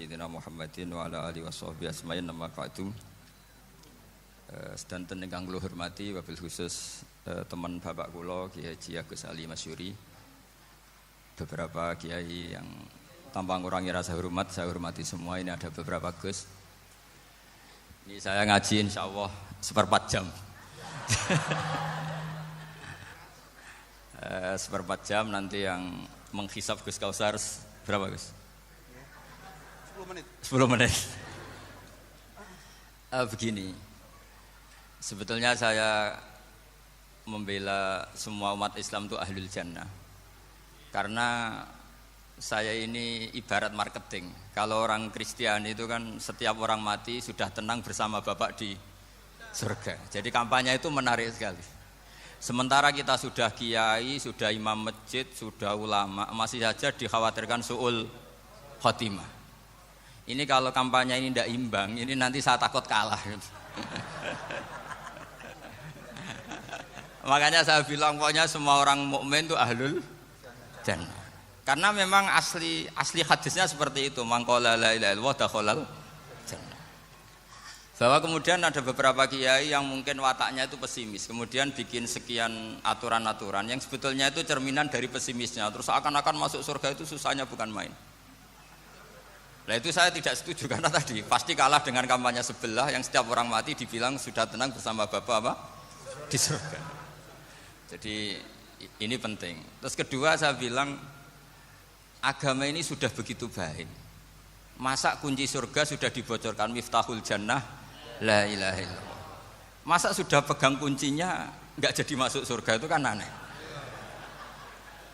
Sayyidina Muhammadin wa ala alihi washabbihi asma'in nama ba'du. Sedanten ingkang kula hormati wabil khusus teman bapak kula Kiai Haji Agus Ali Masyuri. Beberapa kiai yang tanpa ngurangi rasa hormat, saya hormati semua. Ini ada beberapa Gus. Ini saya ngaji insyaallah seperempat jam. Seperempat jam nanti yang menghisap Gus Kausar berapa Gus? 10 menit. Begini, sebetulnya saya membela semua umat Islam itu ahlul jannah. Karena saya ini ibarat marketing. Kalau orang Kristiani itu kan setiap orang mati sudah tenang bersama Bapak di surga. Jadi kampanye itu menarik sekali. Sementara kita sudah kiai, sudah imam masjid, sudah ulama, masih saja dikhawatirkan su'ul khotimah. Ini kalau kampanye ini tidak imbang, ini nanti saya takut kalah. Makanya saya bilang pokoknya semua orang mukmin itu ahlul jannah. Karena memang asli hadisnya seperti itu, man qala la ilaha illallah dakhalal jannah. Bahwa kemudian ada beberapa kiai yang mungkin wataknya itu pesimis, kemudian bikin sekian aturan-aturan yang sebetulnya itu cerminan dari pesimisnya. Terus akan-akan masuk surga itu susahnya bukan main. Nah itu saya tidak setuju karena tadi pasti kalah dengan kampanye sebelah yang setiap orang mati dibilang sudah tenang bersama Bapak apa? Di surga. Jadi ini penting. Terus kedua saya bilang agama ini sudah begitu baik. Masa kunci surga sudah dibocorkan miftahul jannah la ilaha illallah. Masa sudah pegang kuncinya enggak jadi masuk surga itu kan aneh.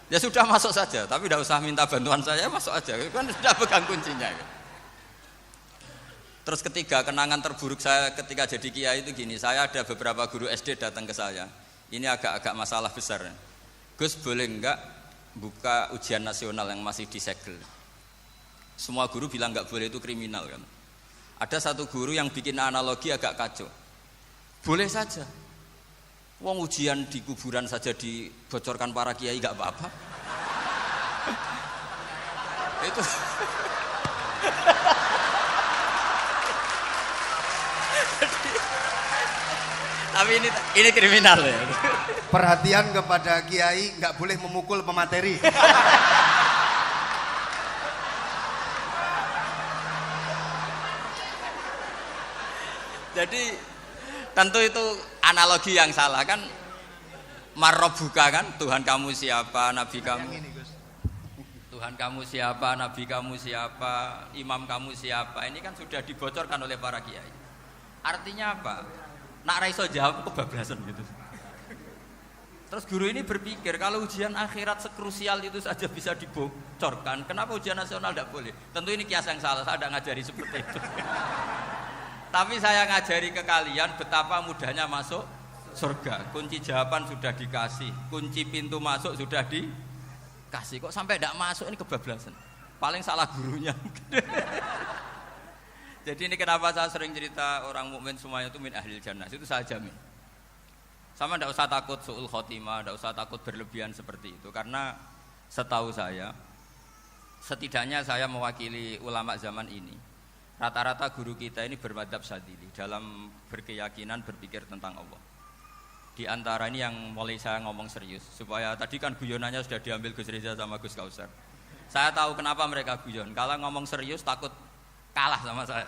Ya sudah masuk saja, tapi tidak usah minta bantuan saya, masuk aja, kan sudah pegang kuncinya. Terus ketiga, kenangan terburuk saya ketika jadi kiai itu gini, saya ada beberapa guru SD datang ke saya, ini agak-agak masalah besar. Gus boleh enggak buka ujian nasional yang masih disegel? Semua guru bilang enggak boleh, itu kriminal kan. Ada satu guru yang bikin analogi agak kacau, boleh saja. Wong ujian di kuburan saja dibocorkan para kiai enggak apa-apa. Itu tapi ini kriminal ya. Perhatian kepada kiai, enggak boleh memukul pemateri. Jadi tentu itu analogi yang salah kan. Marrobuka kan, Tuhan kamu siapa, Nabi kamu. Tuhan kamu siapa, Nabi kamu siapa, imam kamu siapa. Ini kan sudah dibocorkan oleh para kiai. Artinya apa? Nak raiso jawab kebablasan gitu. Terus guru ini berpikir kalau ujian akhirat sekrusial itu saja bisa dibocorkan, kenapa ujian nasional tidak boleh? Tentu ini kias yang salah, saya tidak ngajari seperti itu. Tapi saya ngajari ke kalian betapa mudahnya masuk surga. Kunci jawaban sudah dikasih, kunci pintu masuk sudah dikasih. Kok sampai tidak masuk, ini kebablasan. Paling salah gurunya. Jadi ini kenapa saya sering cerita orang mukmin semuanya itu min ahlil jannah. Itu saya jamin. Sama tidak usah takut su'ul khotimah, tidak usah takut berlebihan seperti itu. Karena setahu saya, setidaknya saya mewakili ulama zaman ini. Rata-rata guru kita ini bermadzhab Syadzili dalam berkeyakinan berpikir tentang Allah. Di antara ini yang mulai saya ngomong serius, supaya tadi kan guyonannya sudah diambil Gus Reza sama Gus Kausar. Saya tahu kenapa mereka guyon. Kalau ngomong serius takut kalah sama saya.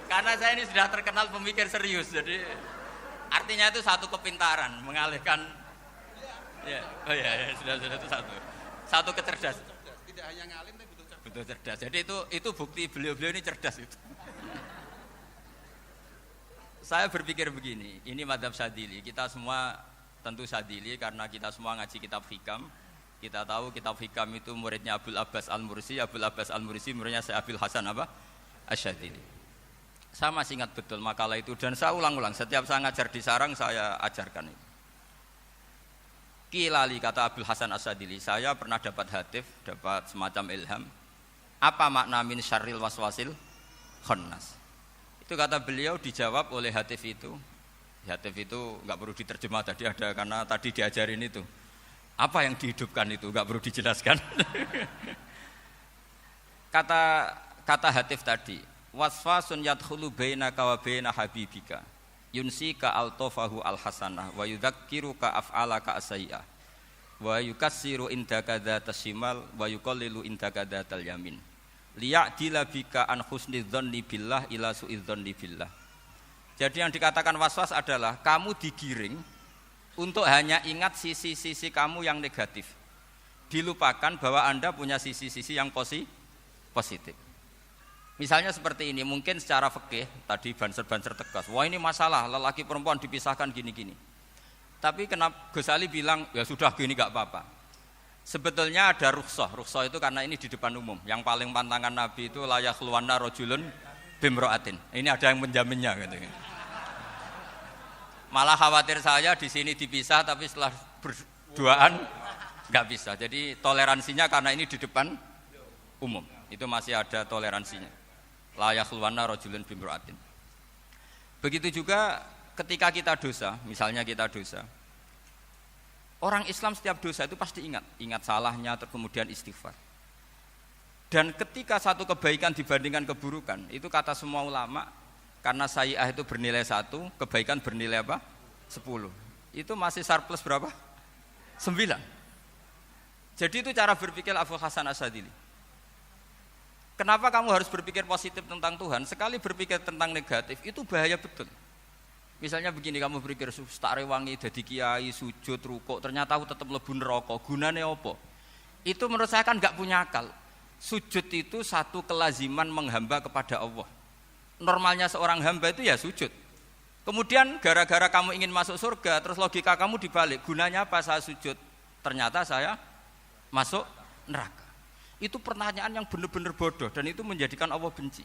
Karena saya ini sudah terkenal pemikir serius, jadi artinya itu satu kepintaran mengalihkan. Ya, oh ya, sudah itu satu kecerdasan. Tidak hanya ngalim tapi betul cerdas. Jadi itu bukti beliau-beliau ini cerdas itu. Saya berpikir begini, ini madzhab Syadzili. Kita semua tentu Syadzili karena kita semua ngaji kitab Hikam. Kita tahu kitab Hikam itu muridnya Abul Abbas Al-Mursi, Abul Abbas Al-Mursi muridnya Syekh Abil Hasan apa? Asy-Syadzili. Saya masih ingat betul makalah itu dan saya ulang-ulang setiap saya ngajar di sarang saya ajarkan itu. Kilali kata Abdul Hasan As-Sadili, saya pernah dapat hatif, dapat semacam ilham. Apa makna min syarril waswasil khannas? Itu kata beliau dijawab oleh Hatif itu. Hatif itu nggak perlu diterjemah tadi ada karena tadi diajarin itu. Apa yang dihidupkan itu nggak perlu dijelaskan. Kata Hatif tadi, waswasun yadkhulu bainaka wa baina habibika yunsika altofahu alhasanah wa yudzakiruka af'alaka asai'ah wa yukassiru indaka dzatas shimal wa yuqallilu indaka dzatal yamin liya'dila bika an husni dzanni billah ila su'i dzanni billah. Jadi yang dikatakan waswas adalah kamu digiring untuk hanya ingat sisi-sisi kamu yang negatif, dilupakan bahwa Anda punya sisi-sisi yang positif. Misalnya seperti ini, mungkin secara fikih tadi banser-banser tegas, wah ini masalah lelaki perempuan dipisahkan gini-gini. Tapi kenapa Gus Ali bilang ya sudah gini gak apa-apa. Sebetulnya ada rukhsah itu karena ini di depan umum. Yang paling pantangan Nabi itu la yakhluwanna rajulun bimra'atin. Ini ada yang menjaminnya gitu. Malah khawatir saya di sini dipisah tapi setelah berduaan nggak bisa. Jadi toleransinya karena ini di depan umum. Itu masih ada toleransinya. La yakhluwanna rajulun bimra'atin. Begitu juga ketika kita dosa, misalnya kita dosa. Orang Islam setiap dosa itu pasti ingat salahnya, kemudian istighfar. Dan ketika satu kebaikan dibandingkan keburukan, itu kata semua ulama, karena sayyi'ah itu bernilai 1, kebaikan bernilai apa? 10. Itu masih surplus berapa? 9. Jadi itu cara berpikir Abu Hasan Asyadzili. Kenapa kamu harus berpikir positif tentang Tuhan? Sekali berpikir tentang negatif, itu bahaya betul. Misalnya begini, kamu berpikir tak rewangi jadi kiai, sujud, rukuk, ternyata aku tetap mlebu neraka. Gunane apa? Itu menurut saya kan enggak punya akal. Sujud itu satu kelaziman menghamba kepada Allah. Normalnya seorang hamba itu ya sujud. Kemudian gara-gara kamu ingin masuk surga, terus logika kamu dibalik. Gunanya apa saya sujud? Ternyata saya masuk neraka. Itu pertanyaan yang benar-benar bodoh dan itu menjadikan Allah benci.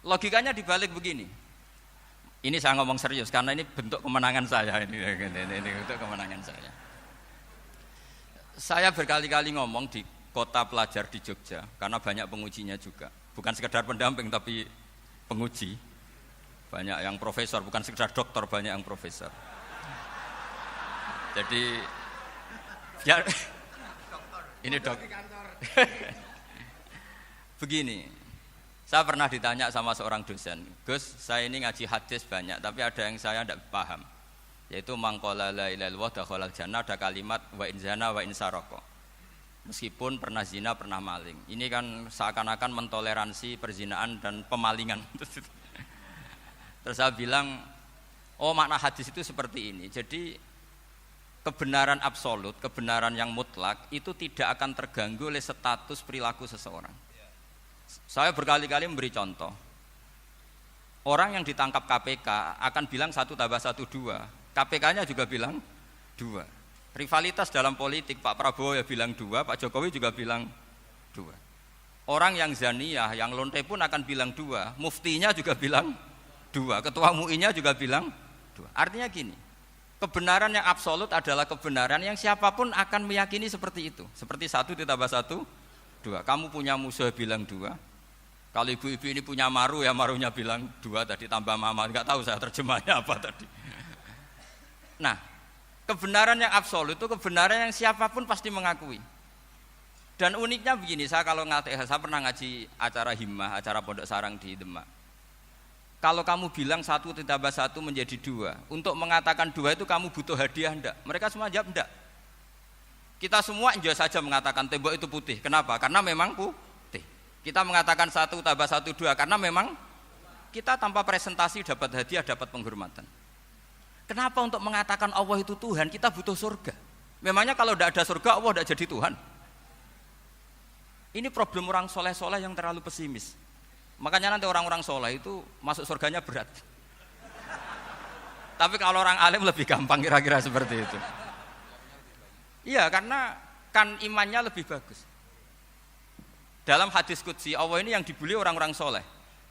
Logikanya dibalik begini. Ini saya ngomong serius karena ini bentuk kemenangan saya ini bentuk kemenangan saya. Saya berkali-kali ngomong di kota pelajar di Jogja karena banyak pengujinya juga. Bukan sekedar pendamping tapi penguji. Banyak yang profesor, bukan sekedar dokter, banyak yang profesor. Jadi ya ini dok. Begini, saya pernah ditanya sama seorang dosen, Gus, saya ini ngaji hadis banyak, tapi ada yang saya tidak paham, yaitu mangqala la ilaha illallah dakhalal jannah, ada kalimat wa in zana wa in saraka. Meskipun pernah zina, pernah maling. Ini kan seakan-akan mentoleransi perzinaan dan pemalingan. Terus saya bilang, oh makna hadis itu seperti ini. Jadi kebenaran absolut, kebenaran yang mutlak itu tidak akan terganggu oleh status perilaku seseorang. Saya berkali-kali memberi contoh. Orang yang ditangkap KPK akan bilang 1 + 1 2. KPK-nya juga bilang 2. Rivalitas dalam politik, Pak Prabowo ya bilang 2, Pak Jokowi juga bilang 2. Orang yang zaniyah, yang lonte pun akan bilang 2. Muftinya juga bilang 2. Ketua MUI-nya juga bilang 2. Artinya gini, kebenaran yang absolut adalah kebenaran yang siapapun akan meyakini seperti itu. Seperti 1 + 1 2. Kamu punya musuh bilang 2. Kalau ibu-ibu ini punya maru ya marunya bilang 2 tadi tambah mama. Enggak tahu saya terjemahnya apa tadi. Nah, kebenaran yang absolut itu kebenaran yang siapapun pasti mengakui. Dan uniknya begini, saya kalau saya pernah ngaji acara himmah, acara pondok sarang di Demak. Kalau kamu bilang 1 + 1 menjadi 2, untuk mengatakan 2 itu kamu butuh hadiah enggak? Mereka semua jawab enggak. Kita semua enjoy saja mengatakan tembok itu putih. Kenapa? Karena memang putih. Kita mengatakan 1 + 1 2 karena memang kita tanpa presentasi dapat hadiah, dapat penghormatan. Kenapa untuk mengatakan Allah itu Tuhan kita butuh surga? Memangnya kalau tidak ada surga Allah tidak jadi Tuhan? Ini problem orang soleh-soleh yang terlalu pesimis. Makanya nanti orang-orang soleh itu masuk surganya berat. Tapi kalau orang alim lebih gampang kira-kira seperti itu. Iya, karena kan imannya lebih bagus. Dalam hadis qudsi Allah ini yang dibuli orang-orang soleh.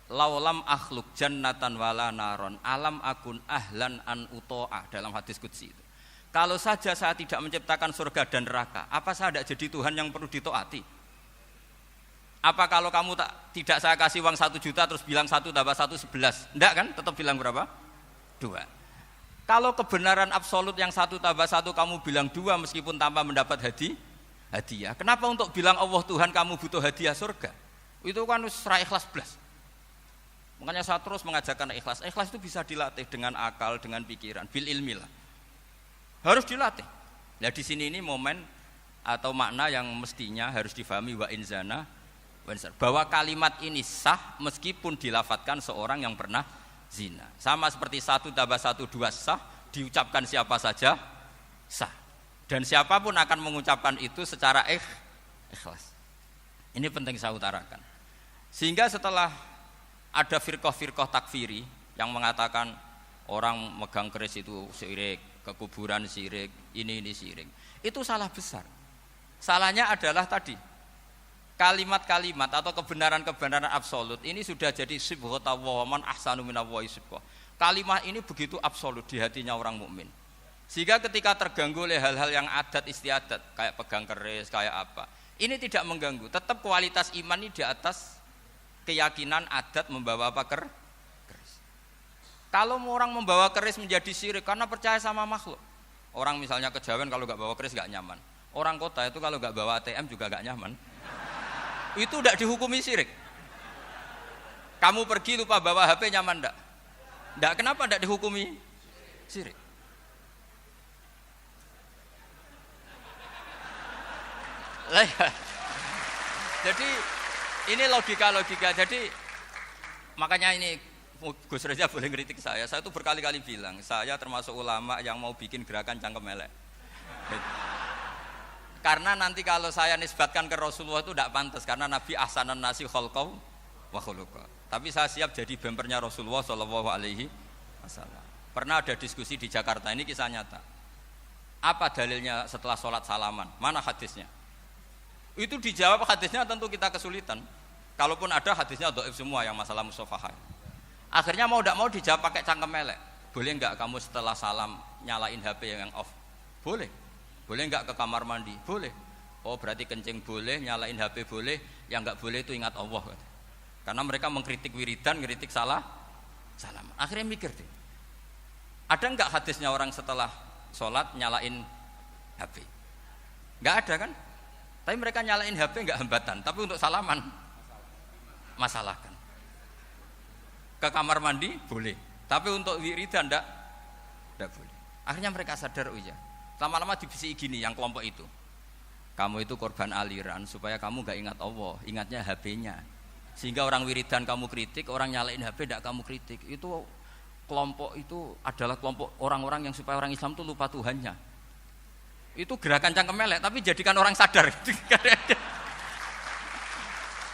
Laulam akhluk jannatan wala naron alam akun ahlan an uto'ah, dalam hadis qudsi itu. Kalau saja saya tidak menciptakan surga dan neraka, apa saya tidak jadi Tuhan yang perlu ditaati? Apa kalau kamu tidak saya kasih uang 1 juta terus bilang 1 tambah 1 11? Enggak kan? Tetap bilang berapa? 2. Kalau kebenaran absolut yang 1 tambah 1 kamu bilang 2 meskipun tanpa mendapat hadiah. Kenapa untuk bilang Allah Tuhan kamu butuh hadiah surga? Itu kan serah ikhlas belas. Makanya saya terus mengajarkan ikhlas. Ikhlas itu bisa dilatih dengan akal, dengan pikiran, bil ilmi lah. Harus dilatih. Nah di sini ini momen atau makna yang mestinya harus difahami wa inzana bahwa kalimat ini sah meskipun dilafatkan seorang yang pernah zina. Sama seperti 1 tambah 1 2 sah, diucapkan siapa saja sah. Dan siapapun akan mengucapkan itu secara ikhlas. Ini penting saya utarakan. Sehingga setelah ada firqah-firqah takfiri yang mengatakan orang megang keris itu syirik, ke kuburan syirik, ini syirik. Itu salah besar. Salahnya adalah tadi kalimat-kalimat atau kebenaran-kebenaran absolut ini sudah jadi sibghatullah man ahsanu minallahi sibghah. Kalimat ini begitu absolut di hatinya orang mukmin. Sehingga ketika terganggu oleh hal-hal yang adat istiadat kayak pegang keris, kayak apa, ini tidak mengganggu. Tetap kualitas iman ini di atas keyakinan adat membawa apa keris. Kalau orang membawa keris menjadi syirik karena percaya sama makhluk. Orang misalnya kejawen kalau nggak bawa keris nggak nyaman. Orang kota itu kalau nggak bawa ATM juga nggak nyaman. Itu tidak dihukumi syirik. Kamu pergi lupa bawa HP nyaman enggak? Enggak, kenapa enggak dihukumi syirik? Jadi ini logika. Jadi makanya ini Gus Reza boleh ngeritik saya itu berkali-kali bilang, saya termasuk ulama yang mau bikin gerakan cangkem elek. Karena nanti kalau saya nisbatkan ke Rasulullah itu tidak pantas, karena Nabi ahsanan nasi khalqau wa khuluqa. Tapi saya siap jadi bempernya Rasulullah sallallahu alaihi wasallam. Pernah ada diskusi di Jakarta, ini kisah nyata. Apa dalilnya setelah sholat salaman? Mana hadisnya? Itu dijawab hadisnya tentu kita kesulitan. Kalaupun ada hadisnya dhaif semua yang masalah musafahah. Akhirnya mau tidak mau dijawab pakai cangkem elek. Boleh enggak kamu setelah salam nyalain HP yang off? Boleh. Boleh enggak ke kamar mandi? Boleh. Oh berarti kencing boleh, nyalain HP boleh, yang enggak boleh itu ingat Allah. Karena mereka mengkritik wiridan, ngeritik salam. Akhirnya mikir deh, ada enggak hadisnya orang setelah sholat nyalain HP? Enggak ada kan? Tapi mereka nyalain HP enggak hambatan, tapi untuk salaman masalahkan. Ke kamar mandi boleh, tapi untuk wiridan enggak boleh. Akhirnya mereka sadar, oh iya. Lama-lama dibisiki gini yang kelompok itu, kamu itu korban aliran supaya kamu gak ingat Allah, ingatnya HP-nya. Sehingga orang wiridan kamu kritik, orang nyalain HP tidak kamu kritik. Itu kelompok itu adalah kelompok orang-orang yang supaya orang Islam itu lupa Tuhannya. Itu gerakan cangkem elek, tapi jadikan orang sadar.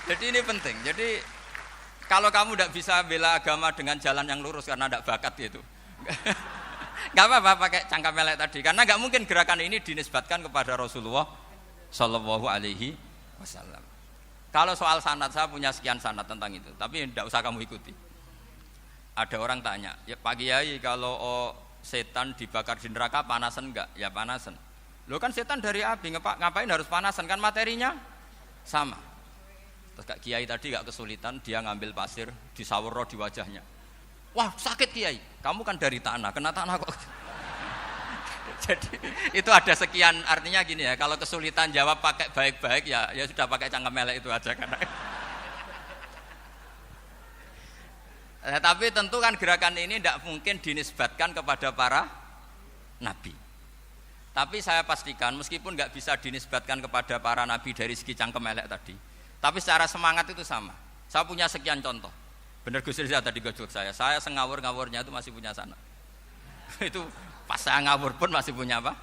Jadi ini penting. Jadi kalau kamu tidak bisa bela agama dengan jalan yang lurus karena tidak bakat gitu, nggak apa-apa pakai cangkem elek tadi, karena nggak mungkin gerakan ini dinisbatkan kepada Rasulullah Shallallahu Alaihi Wasallam. Kalau soal sanad, saya punya sekian sanad tentang itu, tapi tidak usah kamu ikuti. Ada orang tanya, ya Pak Kiai, kalau setan dibakar di neraka panasan enggak? Ya panasan. Lo kan setan dari api, ngapain harus panasan? Kan materinya sama. Terus Kak Kiai tadi gak kesulitan, dia ngambil pasir, disawero di wajahnya. Wah sakit Kiai, kamu kan dari tanah, kena tanah kok. Jadi itu ada sekian, artinya gini ya, kalau kesulitan jawab pakai baik-baik ya sudah pakai cangkem elek itu aja karena. Tapi tentu kan gerakan ini tidak mungkin dinisbatkan kepada para nabi. Tapi saya pastikan meskipun nggak bisa dinisbatkan kepada para nabi dari segi cangkem elek tadi, tapi secara semangat itu sama. Saya punya sekian contoh. Benar Gus Riza tadi gojok saya sengawur-ngawurnya itu masih punya sanad. Itu pas saya ngawur pun masih punya apa?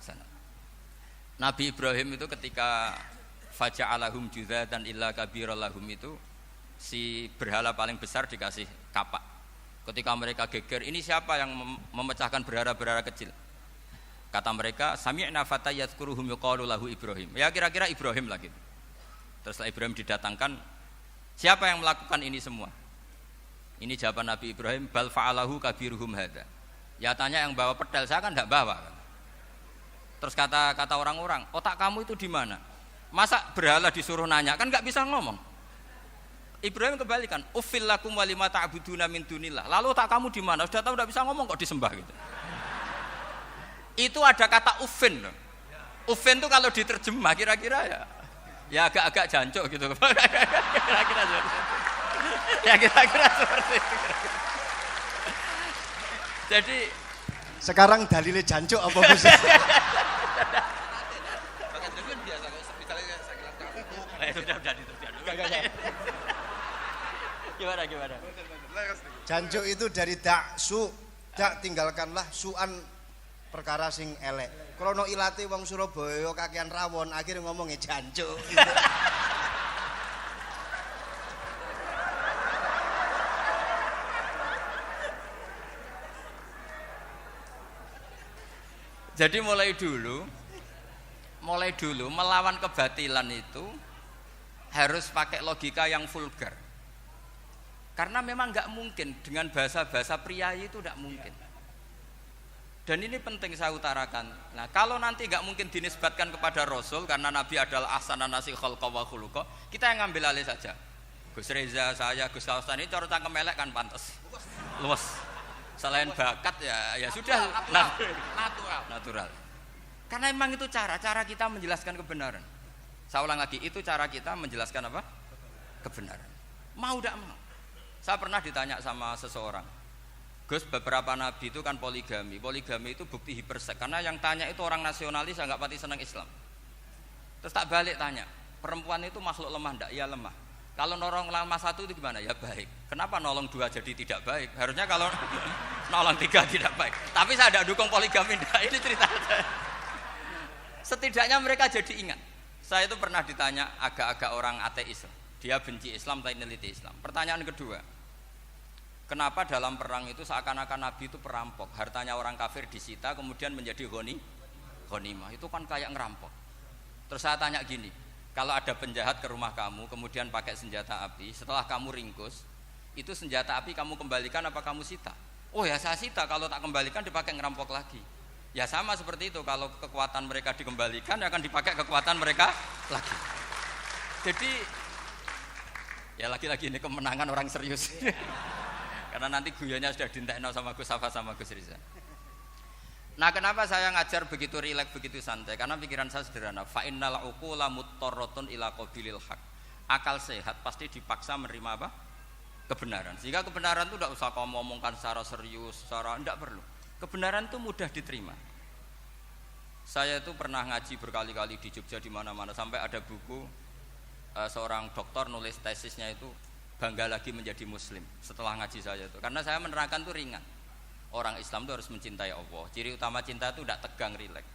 Sanad. Nabi Ibrahim itu ketika faja'alahum juzatan illa kabirallahum itu, si berhala paling besar dikasih kapak. Ketika mereka geger, ini siapa yang memecahkan berhala-berhala kecil? Kata mereka, sami'na fatay yadhkuruhum yuqalu lahu Ibrahim. Ya kira-kira Ibrahim lagi. Terus setelah Ibrahim didatangkan, siapa yang melakukan ini semua? Ini jawaban Nabi Ibrahim, bal fa'alahu kabiruhum hadza. Ya tanya yang bawa pedal, saya kan enggak bawa. Terus kata orang-orang, otak kamu itu di mana? Masa berhala disuruh nanya, kan nggak bisa ngomong. Ibrahim kembalikan, uffil lakum walima ta'buduna min dunillah. Lalu tak kamu di mana? Sudah tahu nggak bisa ngomong kok disembah gitu. Itu ada kata uffin. Uffin itu kalau diterjemah kira-kira ya agak-agak jancuk gitu. Kira-kira seperti itu. Ya kira-kira seperti itu. Jadi sekarang dalilnya jancuk apa Gus? Gimana? Jancuk itu dari daksu, dak tinggalkanlah suan perkara sing elek. Krono ilate wong Surabaya kakean rawon, akhirnya ngomongnya jancuk. Gitu. Jadi mulai dulu melawan kebatilan itu harus pakai logika yang vulgar. Karena memang nggak mungkin dengan bahasa-bahasa priayi itu nggak mungkin. Dan ini penting saya utarakan. Nah, kalau nanti nggak mungkin dinisbatkan kepada Rasul karena Nabi adalah ahsanan nasi khalqa wa khuluqa, kita yang ngambil alih saja. Gus Reza, saya, Gus Kaustan ini cara cangkem elek kan pantas. Luwes. Selain bakat ya sudah natural. Karena memang itu cara kita menjelaskan kebenaran. Saya ulang lagi, itu cara kita menjelaskan apa? Kebenaran. Mau tidak mau. Saya pernah ditanya sama seseorang, Gus, beberapa nabi itu kan poligami. Poligami itu bukti hipersek. Karena yang tanya itu orang nasionalis yang nggak pati senang Islam. Terus tak balik tanya, perempuan itu makhluk lemah enggak? Iya lemah. Kalau nolong lama satu itu gimana? Ya baik. Kenapa nolong dua jadi tidak baik? Harusnya kalau nolong tiga tidak baik. Tapi saya tidak dukung poligami. Nah, ini cerita saya. Setidaknya mereka jadi ingat. Saya itu pernah ditanya agak-agak orang ateis. Dia benci Islam tapi neliti Islam. Pertanyaan kedua, kenapa dalam perang itu seakan-akan Nabi itu perampok? Hartanya orang kafir disita kemudian menjadi ghanimah. Itu kan kayak ngerampok. Terus saya tanya gini, kalau ada penjahat ke rumah kamu kemudian pakai senjata api, setelah kamu ringkus, itu senjata api kamu kembalikan apa kamu sita? Oh ya saya sita, kalau tak kembalikan dipakai ngerampok lagi. Ya sama seperti itu, kalau kekuatan mereka dikembalikan akan dipakai kekuatan mereka lagi. Jadi ya lagi-lagi ini kemenangan orang serius. Karena nanti guyonnya sudah dientekno sama Gus Safa sama Gus Riza. Nah, kenapa saya ngajar begitu rileks, begitu santai? Karena pikiran saya sederhana. Fa innal uqula muttarratun ila qabilil haq. Akal sehat pasti dipaksa menerima apa? Kebenaran. Sehingga kebenaran itu tidak usah kamu ngomongkan secara serius, secara tidak perlu. Kebenaran itu mudah diterima. Saya itu pernah ngaji berkali-kali di Jogja di mana-mana sampai ada buku seorang dokter nulis tesisnya itu bangga lagi menjadi muslim setelah ngaji saya itu. Karena saya menerangkan itu ringan. Orang Islam itu harus mencintai Allah. Ciri utama cinta itu tidak tegang, rileks.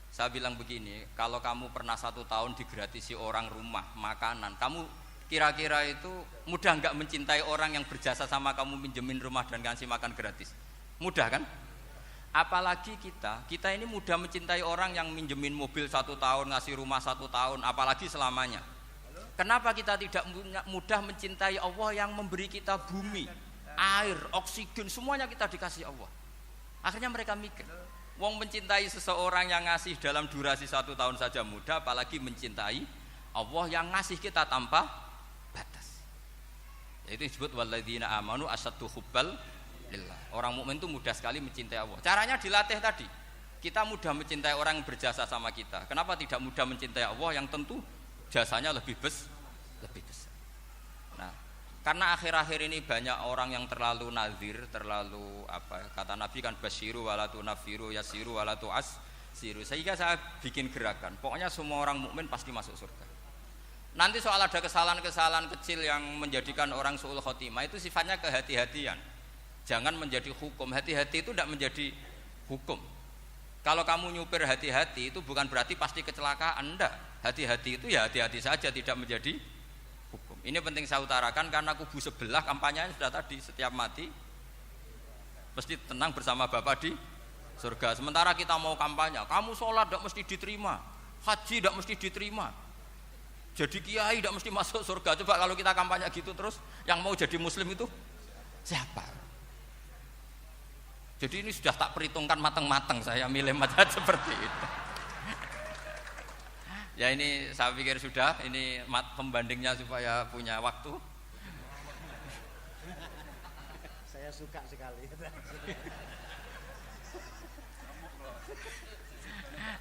Saya bilang begini, kalau kamu pernah 1 tahun digratisi orang rumah, makanan, kamu kira-kira itu mudah nggak mencintai orang yang berjasa sama kamu minjemin rumah dan ngasih makan gratis? Mudah kan? Apalagi kita ini mudah mencintai orang yang minjemin mobil 1 tahun, ngasih rumah 1 tahun, apalagi selamanya. Kenapa kita tidak mudah mencintai Allah yang memberi kita bumi, air, oksigen, semuanya kita dikasih Allah? Akhirnya mereka mikir, wong mencintai seseorang yang ngasih dalam durasi 1 tahun saja mudah, apalagi mencintai Allah yang ngasih kita tanpa batas. Itu disebut walladzina amanu asaddu hubbal lillah. Orang mukmin itu mudah sekali mencintai Allah. Caranya dilatih tadi. Kita mudah mencintai orang yang berjasa sama kita. Kenapa tidak mudah mencintai Allah yang tentu jasanya lebih besar? Nah, karena akhir-akhir ini banyak orang yang terlalu nazir, terlalu kata Nabi kan basyiru wala tunafiru yasiru wala tu'assiru. Sehingga saya bikin gerakan. Pokoknya semua orang mukmin pasti masuk surga. Nanti soal ada kesalahan-kesalahan kecil yang menjadikan orang su'ul khotimah itu sifatnya kehati-hatian. Jangan menjadi hukum. Hati-hati itu tidak menjadi hukum. Kalau kamu nyupir hati-hati itu bukan berarti pasti kecelakaan. Enggak. Hati-hati itu ya hati-hati saja, tidak menjadi hukum. Ini penting saya utarakan karena kubu sebelah kampanyenya sudah tadi, setiap mati mesti tenang bersama Bapak di surga. Sementara kita mau kampanye, kamu sholat tidak mesti diterima, haji tidak mesti diterima, jadi kiai tidak mesti masuk surga. Coba kalau kita kampanye gitu terus, yang mau jadi muslim itu siapa? Jadi ini sudah tak perhitungkan matang-matang, saya milih mazhab seperti itu. Ya ini saya pikir sudah, ini pembandingnya supaya punya waktu. Saya suka sekali.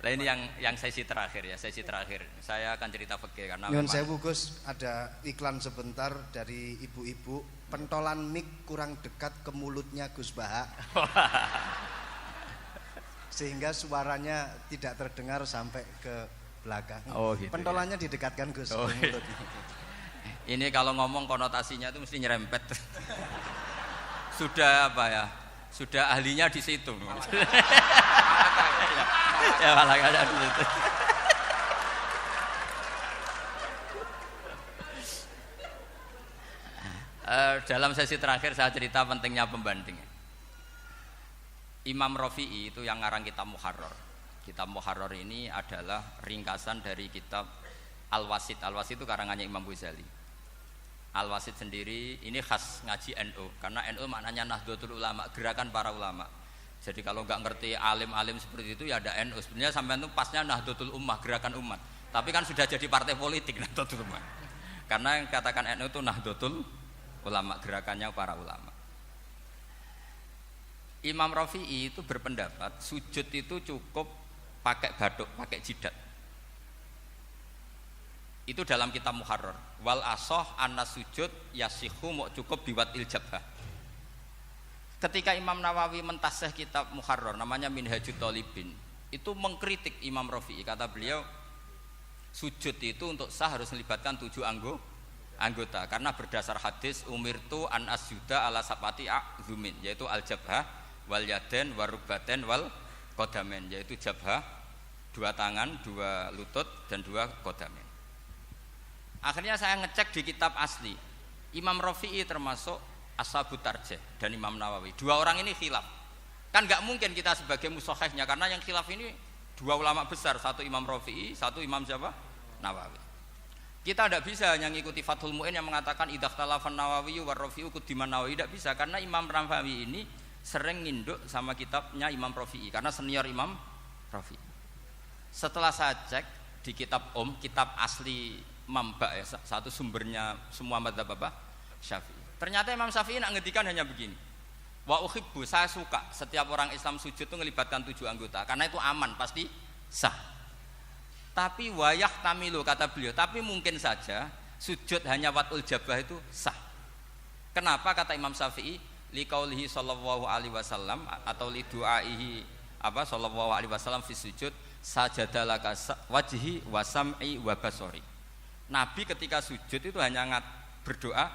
Nah ini yang sesi terakhir ya, sesi terakhir. Saya akan cerita fikih karena Nyun sewu Gus, ada iklan sebentar dari ibu-ibu, pentolan mic kurang dekat ke mulutnya Gus Baha. Sehingga suaranya tidak terdengar sampai ke belakang. Oh, gitu, pentolannya ya? Didekatkan Gus ke mulut. Ini kalau ngomong konotasinya itu mesti nyerempet. Sudah apa ya? Sudah ahlinya di situ. Ya malah ada di situ. Dalam sesi terakhir saya cerita pentingnya pembanding. Imam Rafi'i itu yang ngarang kitab Muharrar. Kitab Muharrar ini adalah ringkasan dari kitab Al-Wasit. Al-Wasit itu karangannya Imam Ghazali. Al-Wasit sendiri ini khas ngaji NU karena NU maknanya Nahdlatul Ulama, gerakan para ulama. Jadi kalau nggak ngerti alim-alim seperti itu ya ada NU. Sebenarnya sampai itu pasnya Nahdlatul Ummah, gerakan umat. Tapi kan sudah jadi partai politik Nahdlatul Ummah. Karena yang katakan NU itu Nahdlatul Ulama, gerakannya para ulama. Imam Rafi'i itu berpendapat sujud itu cukup pakai batuk, pakai jidat. Itu dalam kitab Muharrar. Wal asoh anna sujud yasihu mau cukup biwatil jabhah. Ketika Imam Nawawi mentasih kitab Muharrar namanya Minhajut Thalibin, itu mengkritik Imam Rafi'i. Kata beliau sujud itu untuk sah harus melibatkan 7 anggota karena berdasar hadis umirtu an asjuda ala sapati a'zumin, yaitu al jabhah wal yaden warubaten wal kodamen, yaitu jabhah 2 tangan, 2 lutut dan 2 kodamen. Akhirnya saya ngecek di kitab asli Imam Rafi'i termasuk Ashabut Tarjih dan Imam Nawawi. 2 orang ini khilaf. Kan nggak mungkin kita sebagai mushahihnya karena yang khilaf ini 2 ulama besar, satu Imam Rafi'i, satu Imam siapa? Nawawi. Kita tidak bisa hanya ngikuti Fathul Mu'in yang mengatakan idza ikhtalafan Nawawi wa Rafi'u quddiman Nawawi, tidak bisa karena Imam Nawawi ini sering nginduk sama kitabnya Imam Rafi'i karena senior Imam Rafi'i. Setelah saya cek di kitab kitab asli Mamba ya, satu sumbernya semua madzhab apa? Syafi'i. Ternyata Imam Syafi'i nak ngedikan hanya begini. Wa uhibbu, saya suka setiap orang Islam sujud itu melibatkan 7 anggota karena itu aman, pasti sah. Tapi wayah tamilu kata beliau, tapi mungkin saja sujud hanya watul jabah itu sah. Kenapa kata Imam Syafi'i? Liqaulihi sallallahu alaihi wasallam atau li du'aihi apa sallallahu alaihi wasallam fi sujud sajadalaka wajhi wa sam'i wa basori. Nabi ketika sujud itu hanya berdoa,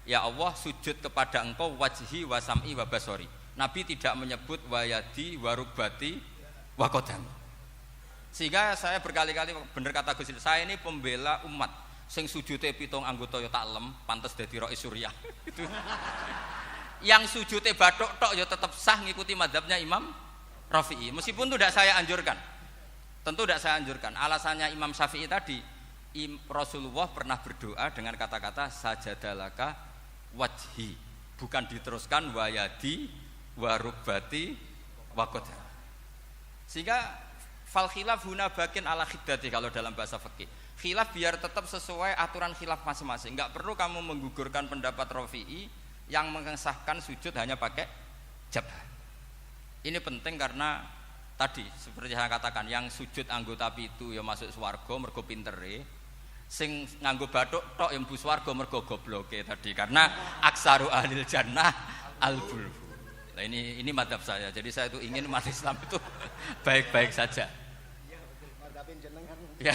ya Allah sujud kepada engkau wajhi wa sam'i wa basori. Nabi tidak menyebut wayadi wa rukbati wa qadami. Sehingga saya berkali-kali bener kata Gus, saya ini pembela umat sing sujute 7 anggota ya taklem pantes dadi Rais Suriah. Itu. Yang sujute bathuk tok ya tetap sah ngikuti mazhabnya Imam Rafi'i. Meskipun itu tidak saya anjurkan. Tentu tidak saya anjurkan. Alasannya Imam Syafi'i tadi, Rasulullah pernah berdoa dengan kata-kata sajadalaka wajhi, bukan diteruskan wayadi warubati wakoda. Sehingga fal khilaf huna bakin ala khiddati kalau dalam bahasa fikih. Khilaf biar tetap sesuai aturan khilaf masing-masing. Enggak perlu kamu menggugurkan pendapat Rafi'i yang mengesahkan sujud hanya pakai jabhah. Ini penting karena tadi seperti saya katakan yang sujud anggota pitu ya masuk swarga mergo pintere, sing nganggo bathuk tok yang mlebu swarga mergo gobloke tadi karena aksaru ahlil jannah al-bulbu. Nah ini madzhab saya. Jadi saya itu ingin umat Islam itu baik-baik saja. Iya betul, madzhabin jenengan. Ya.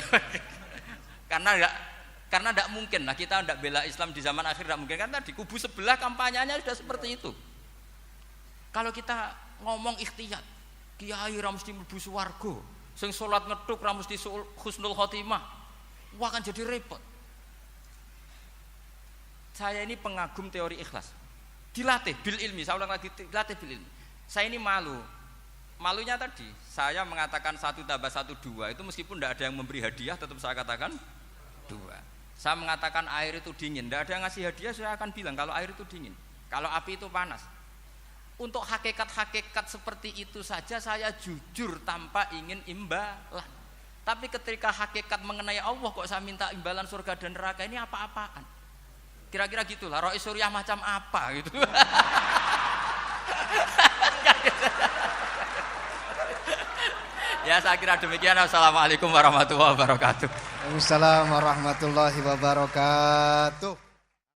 Karena tidak mungkin lah kita tidak bela Islam di zaman akhir, tidak mungkin kan tadi kubu sebelah kampanyenya sudah seperti itu. Kalau kita ngomong ikhtiyat, kiai ra mesti mlebu swarga, sing salat ngethuk ra mesti husnul khotimah, wah kan jadi repot. Saya ini pengagum teori ikhlas, dilatih bil ilmi, saya ulang lagi dilatih bil ilmi. Saya ini malunya tadi saya mengatakan 1 tambah 1 2 itu meskipun tidak ada yang memberi hadiah tetap saya katakan 2. Saya mengatakan air itu dingin, tidak ada yang ngasih hadiah, saya akan bilang kalau air itu dingin, kalau api itu panas. Untuk hakikat-hakikat seperti itu saja saya jujur tanpa ingin imbalan. Tapi ketika hakikat mengenai Allah kok saya minta imbalan surga dan neraka, ini apa-apaan? Kira-kira gitulah, Rois Suriah macam apa gitu. Ya saya kira demikian. Assalamualaikum warahmatullahi wabarakatuh. Waalaikumsalam warahmatullahi wabarakatuh.